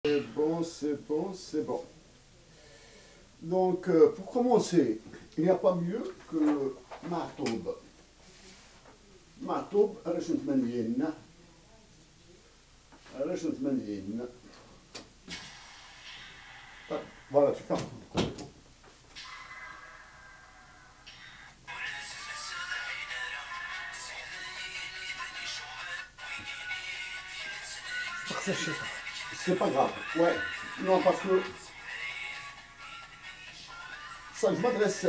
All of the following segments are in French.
C'est bon, c'est bon, c'est bon. Donc, pour commencer, il n'y a pas mieux que Ma'toub. Ma'toub, رشنت منين رشنت منين. Voilà, tu fermes. C'est pas grave. Ouais. Non, parce que ça, je m'adresse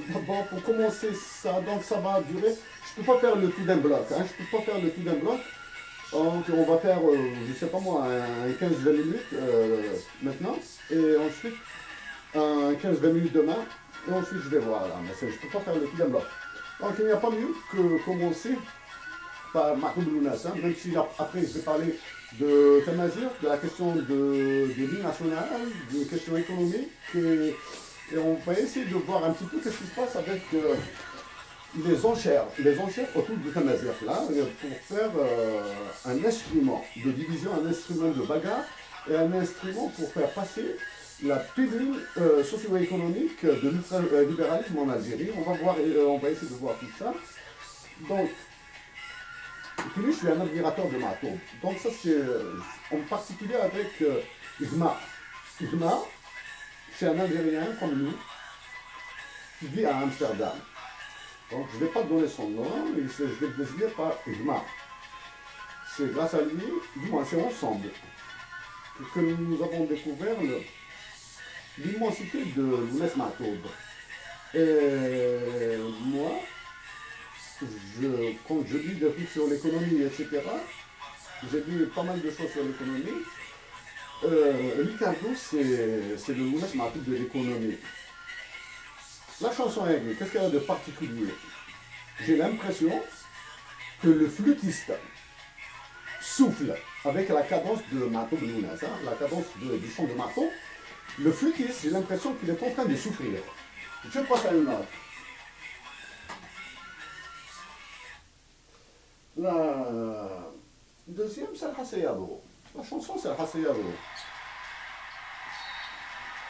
d'abord pour commencer ça, donc ça va durer. Je peux pas faire le tout d'un bloc. Hein, je peux pas faire le tout d'un bloc. Donc on va faire, je sais pas moi, un 15-20 minutes maintenant. Et ensuite, un 15-20 minutes demain. Et ensuite, je vais voir là. Mais je peux pas faire le tout d'un bloc. Donc il n'y a pas mieux que commencer par Mahmoud Lounas, hein, même si après je vais parler de Tamazir, de la question de l'île nationale, des questions économiques, et on va essayer de voir un petit peu ce qui se passe avec les enchères autour du Tamazir, là, pour faire un instrument de division, un instrument de bagarre, et un instrument pour faire passer la pilule socio-économique de l'ultralibéralisme en Algérie. On va voir, on va essayer de voir tout ça. Donc, puis lui, je suis un admirateur de Ma'toub. Donc ça, c'est en particulier avec Igma. Igma, c'est un Algérien comme nous, qui vit à Amsterdam. Donc je ne vais pas donner son nom, mais je vais le désigner par Igma. C'est grâce à lui, du moins c'est ensemble, que nous avons découvert l'immensité de Lounes Ma'toub. Et moi, quand je lis des trucs sur l'économie, etc., j'ai lu pas mal de choses sur l'économie. Ricardo, c'est le Lounes Ma'toub de l'économie. La chanson est, qu'est-ce qu'elle a de particulier? J'ai l'impression que le flûtiste souffle avec la cadence de Ma'toub Lounes, hein, la cadence du chant de Ma'toub. Le flûtiste, j'ai l'impression qu'il est en train de souffrir. Je passe à une note. La deuxième, c'est le Hassayado. La chanson, c'est le Hassayado.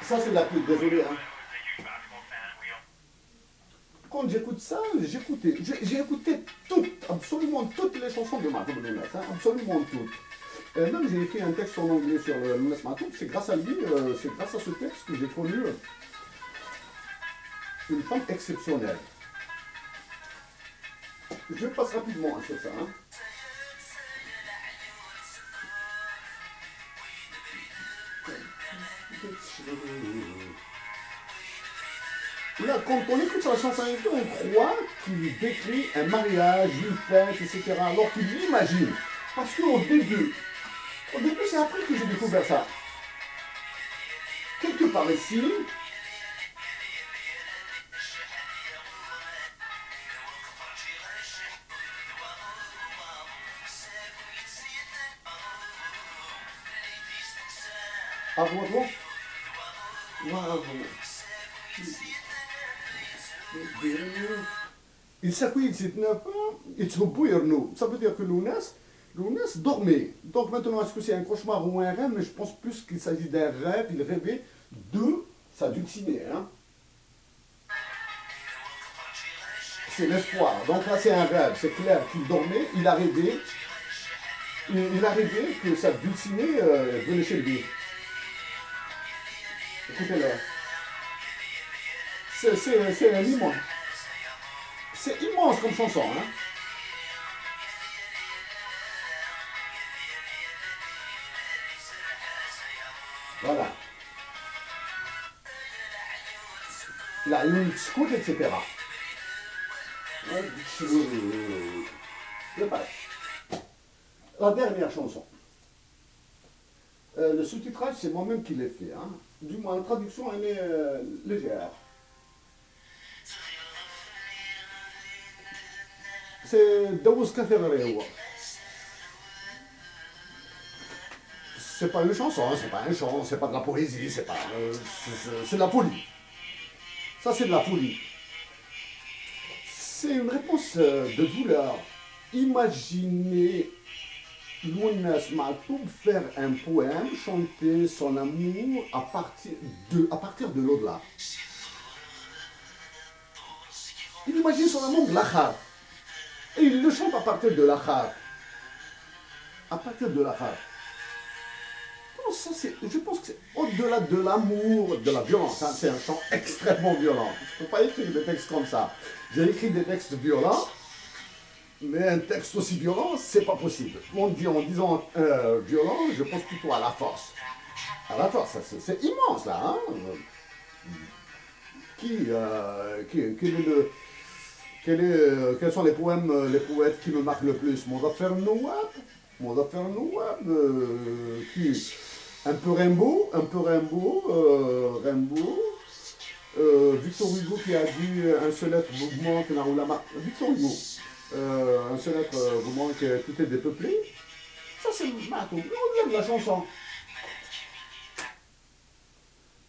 Ça, c'est la plus. Désolé, hein. Quand j'écoute ça, j'ai écouté absolument toutes les chansons de Ma'toub Lounes, hein, absolument toutes. Et même j'ai écrit un texte en anglais sur le Lounes Ma'toub, c'est grâce à lui, c'est grâce à ce texte que j'ai connu une femme exceptionnelle. Je passe rapidement sur ça. Hein. Là, quand on écoute la chanson, on croit qu'il décrit un mariage, une fête, etc. Alors qu'il l'imagine. Parce qu'au début, c'est après que j'ai découvert ça. Quelque part ici, à Rouen, waouh. يساكو يتزيدنا يتهبوا يرنوا. Ça veut dire que Lounas dormait. Donc maintenant, est-ce que c'est un cauchemar ou un rêve? Mais je pense plus qu'il s'agit d'un rêve. Il rêvait de sa dulcinée. Hein. C'est l'espoir. Donc là, c'est un rêve. C'est clair qu'il dormait. Il a rêvé. Il a rêvé que sa dulcinée venait chez lui. Écoutez-le. C'est un immense. C'est immense comme chanson. Hein. Voilà. La lune scout, etc. La dernière chanson. Le sous-titrage, c'est moi-même qui l'ai fait. Hein. Du moins, la traduction, elle est légère. C'est Daouz Kaferewa. C'est pas une chanson, hein, c'est pas un chant, c'est pas de la poésie, c'est de la folie. Ça, c'est de la folie. C'est une réponse de douleur. Imaginez Lounes Matoub faire un poème, chanter son amour à partir de l'au-delà. Il imagine son amour l'achar. Et il le chante à partir de l'achar. À partir de l'achar. Je pense que c'est au-delà de l'amour, de la violence. Hein. C'est un chant extrêmement violent. Je ne peux pas écrire des textes comme ça. J'ai écrit des textes violents, mais un texte aussi violent, c'est pas possible. En disant violent, je pense plutôt à la force. À la force, c'est immense là. Hein. Quels sont les poèmes, les poètes qui me marquent le plus? Mozafer Nouab, qui un peu Rimbaud, Rimbaud. Victor Hugo qui a dit un seul être mouvement que Naroulama. Victor Hugo, un seul être mouvement que tout est dépeuplé. Ça c'est Matou. Et au-delà de la chanson.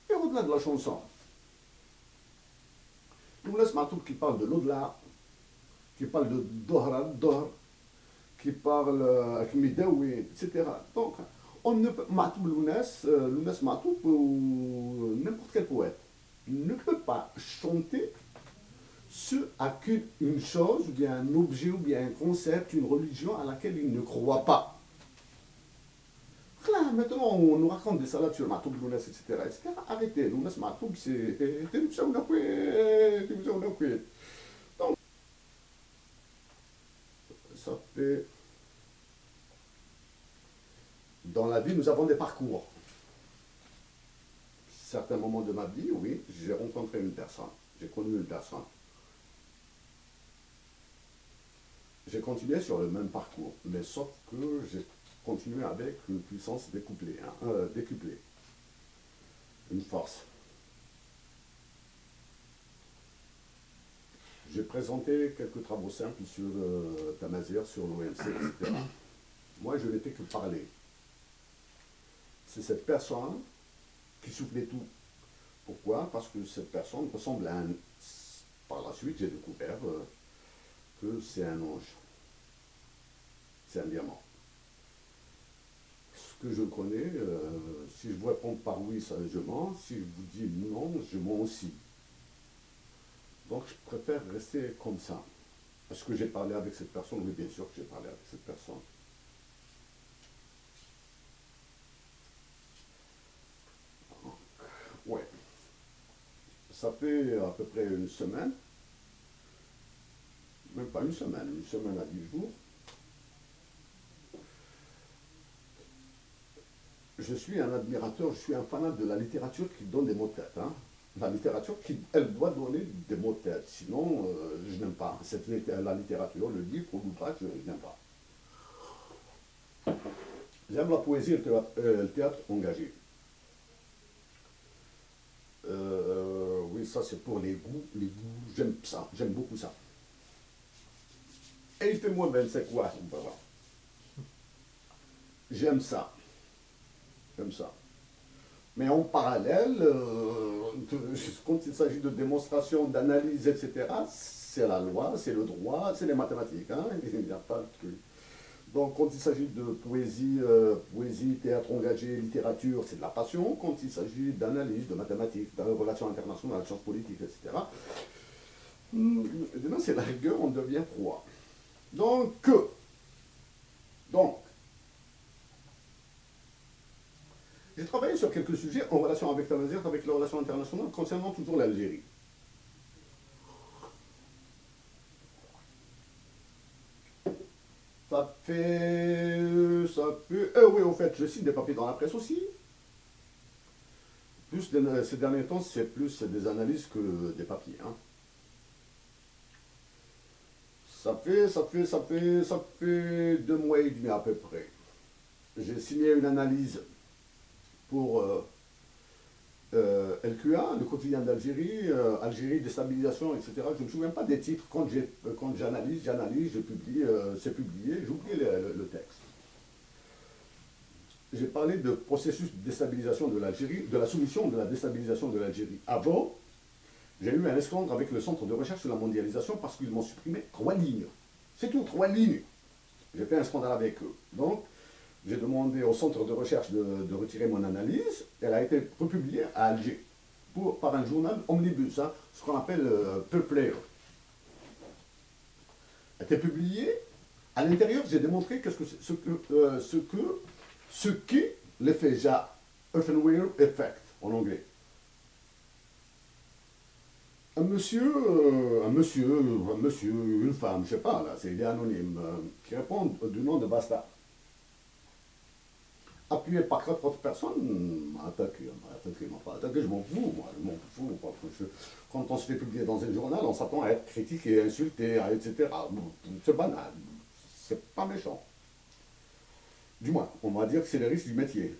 Et au-delà de la chanson. Nous laisse Matou qui parle de l'au-delà, qui parle de Dohr, qui parle avec Midawi, etc. Donc, on ne peut, Lounès Matou ou n'importe quel poète ne peut pas chanter ce à qu'une chose, ou bien un objet, ou bien un concept, une religion à laquelle il ne croit pas. Là, maintenant, on nous raconte des salades sur Matoub, Lounès, etc., etc. Arrêtez, Lounès Matoub, c'est. Donc, ça fait. Dans la vie, nous avons des parcours. Certains moments de ma vie, oui, j'ai rencontré une personne, j'ai connu une personne. J'ai continué sur le même parcours, mais sauf que j'ai continué avec une puissance décuplée, une force. J'ai présenté quelques travaux simples sur Tamazir, sur l'OMC, etc. Moi, je n'étais que parler. C'est cette personne qui soufflait tout. Pourquoi? Parce que cette personne ressemble à un... Par la suite, j'ai découvert que c'est un ange. C'est un diamant. Ce que je connais, si je vous réponds par oui, ça, je mens. Si je vous dis non, je mens aussi. Donc, je préfère rester comme ça. Est-ce que j'ai parlé avec cette personne? Oui, bien sûr que j'ai parlé avec cette personne. Ouais. Ça fait à peu près une semaine, même pas une semaine à 10 jours. Je suis un admirateur, je suis un fanat de la littérature qui donne des mots de tête. Hein. La littérature, elle doit donner des mots de tête. Sinon, je n'aime pas. La littérature, le livre ou l'ouvrage, je n'aime pas. J'aime la poésie et le théâtre engagé. Oui, ça c'est pour les goûts. J'aime ça, j'aime beaucoup ça. Et il fait moins 25 quoi, voilà. J'aime ça. J'aime ça. Mais en parallèle, quand il s'agit de démonstration, d'analyse, etc., c'est la loi, c'est le droit, c'est les mathématiques. Hein, il n'y a pas de truc. Donc, quand il s'agit de poésie, théâtre engagé, littérature, c'est de la passion. Quand il s'agit d'analyse, de mathématiques, de relations internationales, de sciences politiques, etc., c'est la rigueur, on devient froid. Donc, j'ai travaillé sur quelques sujets en relation avec Tamazir, avec les relations internationales, concernant toujours l'Algérie. Ça fait... oui, en fait, je cite des papiers dans la presse aussi. Plus ces derniers temps, c'est plus des analyses que des papiers. Hein. Ça fait 2 mois et demi à peu près. J'ai signé une analyse pour LQA, le quotidien d'Algérie, Algérie, déstabilisation, etc. Je ne me souviens pas des titres. Quand j'analyse, je publie, c'est publié, j'oublie le texte. J'ai parlé de processus de déstabilisation de l'Algérie, de la soumission de la déstabilisation de l'Algérie. Avant, j'ai eu un esclandre avec le Centre de recherche sur la mondialisation parce qu'ils m'ont supprimé 3 lignes. C'est tout, 3 lignes. J'ai fait un scandale avec eux. Donc, J'ai demandé au centre de recherche de retirer mon analyse. Elle a été republiée à Alger par un journal omnibus, hein, ce qu'on appelle Peuple. A été publiée. À l'intérieur, j'ai démontré ce qu'est l'effet JAR, Earthenware Effect en anglais. Une femme, je sais pas, là, c'est anonyme, qui répond du nom de Basta. Appuyé par quatre autres personnes, m'a pas attaqué, je m'en fous, moi, je m'en fous. Quand on se fait publier dans un journal, on s'attend à être critiqué, insulté, etc. Bon, c'est banal, c'est pas méchant. Du moins, on va dire que c'est le risque du métier.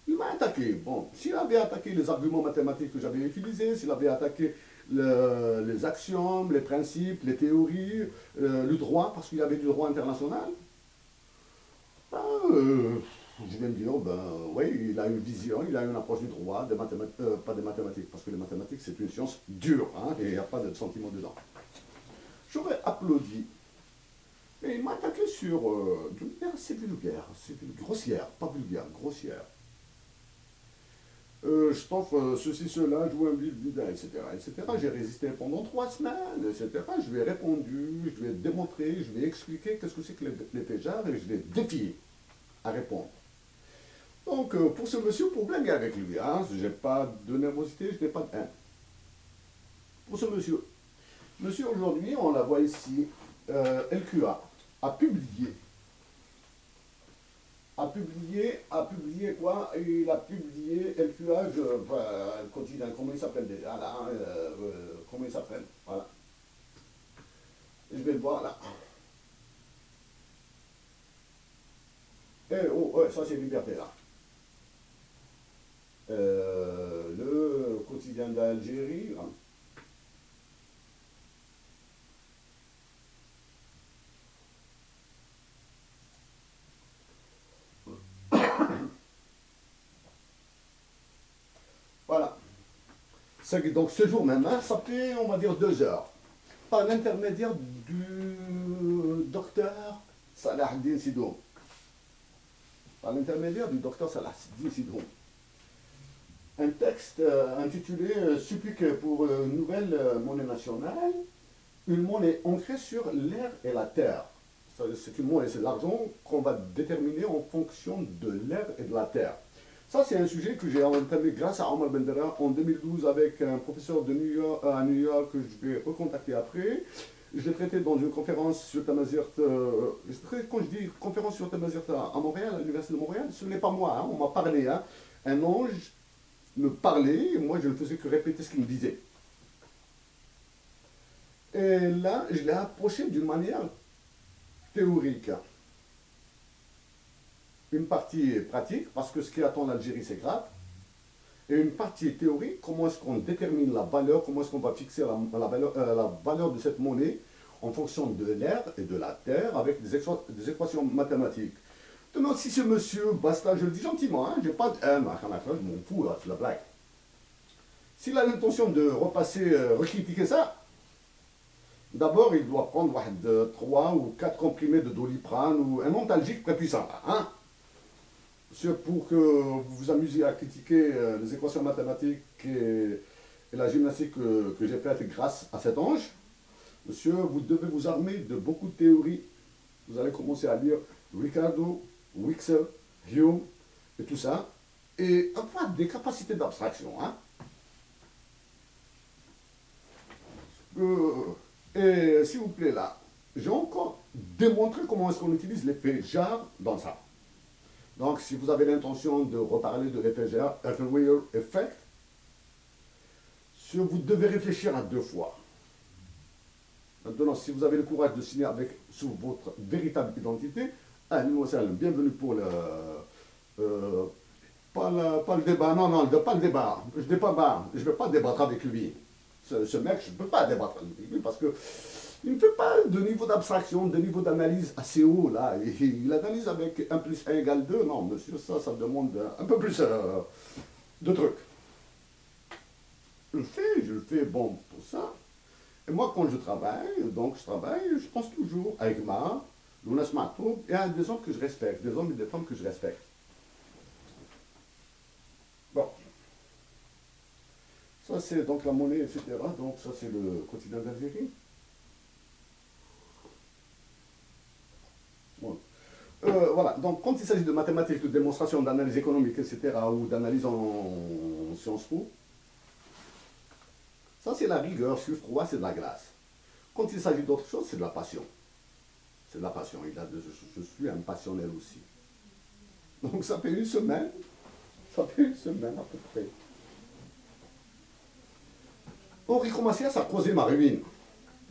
Il m'a attaqué. Bon, s'il avait attaqué les arguments mathématiques que j'avais utilisés, s'il avait attaqué les axiomes, les principes, les théories, le droit, parce qu'il y avait du droit international, ben, je vais me dire, ben oui, il a une vision, il a une approche du droit, des mathématiques, pas des mathématiques, parce que les mathématiques c'est une science dure, hein, et il n'y a pas de sentiment dedans. J'aurais applaudi. Et il m'a attaqué sur d'une manière assez grossière, pas vulgaire, grossière. Je t'offre ceci, cela, joue un bidin, etc., etc. J'ai résisté pendant 3 semaines, etc. Je lui ai répondu, je lui ai démontré, je lui ai expliqué qu'est-ce que c'est que les PJAR et je l'ai défié à répondre. Donc, pour ce monsieur, problème est avec lui. Hein. Je n'ai pas de nervosité, je n'ai pas de haine. Pour ce monsieur, monsieur aujourd'hui, on la voit ici, LQA a publié quoi? Il a publié LQA, quotidien, comment il s'appelle déjà là? Comment il s'appelle? Voilà. Je vais le voir là. Oh, ouais, ça c'est Liberté là. Le quotidien d'Algérie. Hein. Voilà. Donc ce jour même, hein, ça fait, on va dire, 2 heures. Par l'intermédiaire du docteur Salahdin Sidoum. Par l'intermédiaire du docteur Salahdin Sidoum. Un texte intitulé Supplique pour une nouvelle monnaie nationale, une monnaie ancrée sur l'air et la terre. C'est une monnaie, c'est l'argent qu'on va déterminer en fonction de l'air et de la terre. Ça, c'est un sujet que j'ai entamé grâce à Omar Bendera en 2012 avec un professeur de à New York que je vais recontacter après. Je l'ai traité dans une conférence sur Tamazirt. Quand je dis conférence sur Tamazirt à Montréal, à l'Université de Montréal, ce n'est pas moi, hein, on m'a parlé. Hein. Un ange me parlait, et moi je ne faisais que répéter ce qu'il me disait. Et là, je l'ai approché d'une manière théorique. Une partie pratique, parce que ce qui attend l'Algérie, c'est grave. Et une partie théorique, comment est-ce qu'on détermine la valeur, comment est-ce qu'on va fixer la valeur de cette monnaie en fonction de l'air et de la terre avec des équations mathématiques. Maintenant, si ce monsieur, Basta, je le dis gentiment, hein, j'ai pas de haine, je m'en fous, là, c'est la blague. S'il a l'intention de repasser, recritiquer ça, d'abord il doit prendre 3 ou 4 comprimés de doliprane ou un antalgique très puissant. Hein. Pour que vous vous amusiez à critiquer les équations mathématiques et la gymnastique que j'ai faite grâce à cet ange, monsieur, vous devez vous armer de beaucoup de théories. Vous allez commencer à lire Ricardo, Wixel, Hume et tout ça, et avoir des capacités d'abstraction. Hein. Et s'il vous plaît, là, j'ai encore démontré comment est-ce qu'on utilise l'effet JAR dans ça. Donc, si vous avez l'intention de reparler de l'effet JAR, Earthenware Effect, vous devez réfléchir à 2 fois. Maintenant, si vous avez le courage de signer sous votre véritable identité, bienvenue pour le... pas le débat, non, pas le débat. Je ne vais pas débattre avec lui. Ce mec, je ne peux pas débattre avec lui parce que il ne fait pas de niveau d'abstraction, de niveau d'analyse assez haut, là. Il analyse avec 1 plus 1 égale 2. Non, monsieur, ça demande un peu plus de trucs. Je le fais, bon, pour ça. Et moi, quand je travaille, je pense toujours avec L'UNAS Matoub, il y a des hommes que je respecte, des hommes et des femmes que je respecte. Bon, ça c'est donc la monnaie, etc. Donc ça c'est le quotidien d'Algérie. Bon. Voilà, donc quand il s'agit de mathématiques, de démonstration, d'analyse économique, etc., ou d'analyse en Sciences Po, ça c'est la rigueur, sur froid, c'est de la glace. Quand il s'agit d'autre chose, c'est de la passion. C'est de la passion. Je suis un passionnel aussi. Donc ça fait une semaine, ça fait une semaine à peu près. Henri Comacias a causé ma ruine.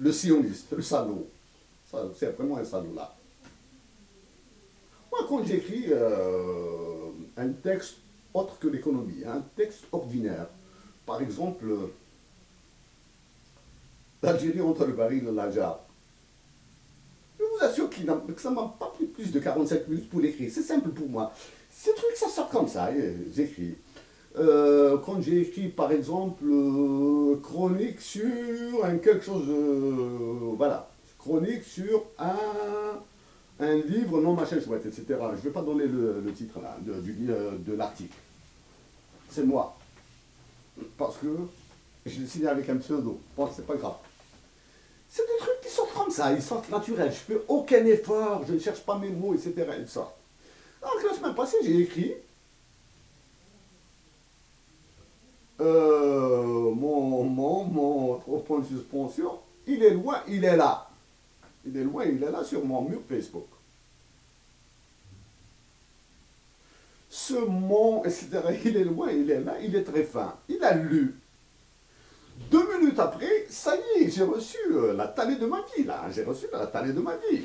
Le sioniste, le salaud. C'est vraiment un salaud là. Moi, quand j'écris un texte autre que l'économie, un texte ordinaire, par exemple, l'Algérie entre le baril et la jarre, je vous assure que ça ne m'a pas pris plus de 45 minutes pour l'écrire. C'est simple pour moi. Ces trucs, ça sort comme ça, j'écris. Quand j'ai écrit, par exemple, chronique sur un quelque chose, voilà, chronique sur un livre non machin chouette, etc. Je ne vais pas donner le titre là, de l'article. C'est moi. Parce que je l'ai signé avec un pseudo. Bon, c'est pas grave. C'est des trucs qui sortent comme ça, ils sortent naturels. Je fais aucun effort, je ne cherche pas mes mots, etc. Ils sortent. Alors que la semaine passée, j'ai écrit mon 3 points de suspension, il est loin, il est là. Il est loin, il est là sur mon mur Facebook. Ce mot, etc., il est loin, il est là, il est très fin. Il a lu. 2 minutes après, ça y est, j'ai reçu la tannée de ma vie, là. J'ai reçu la tannée de ma vie.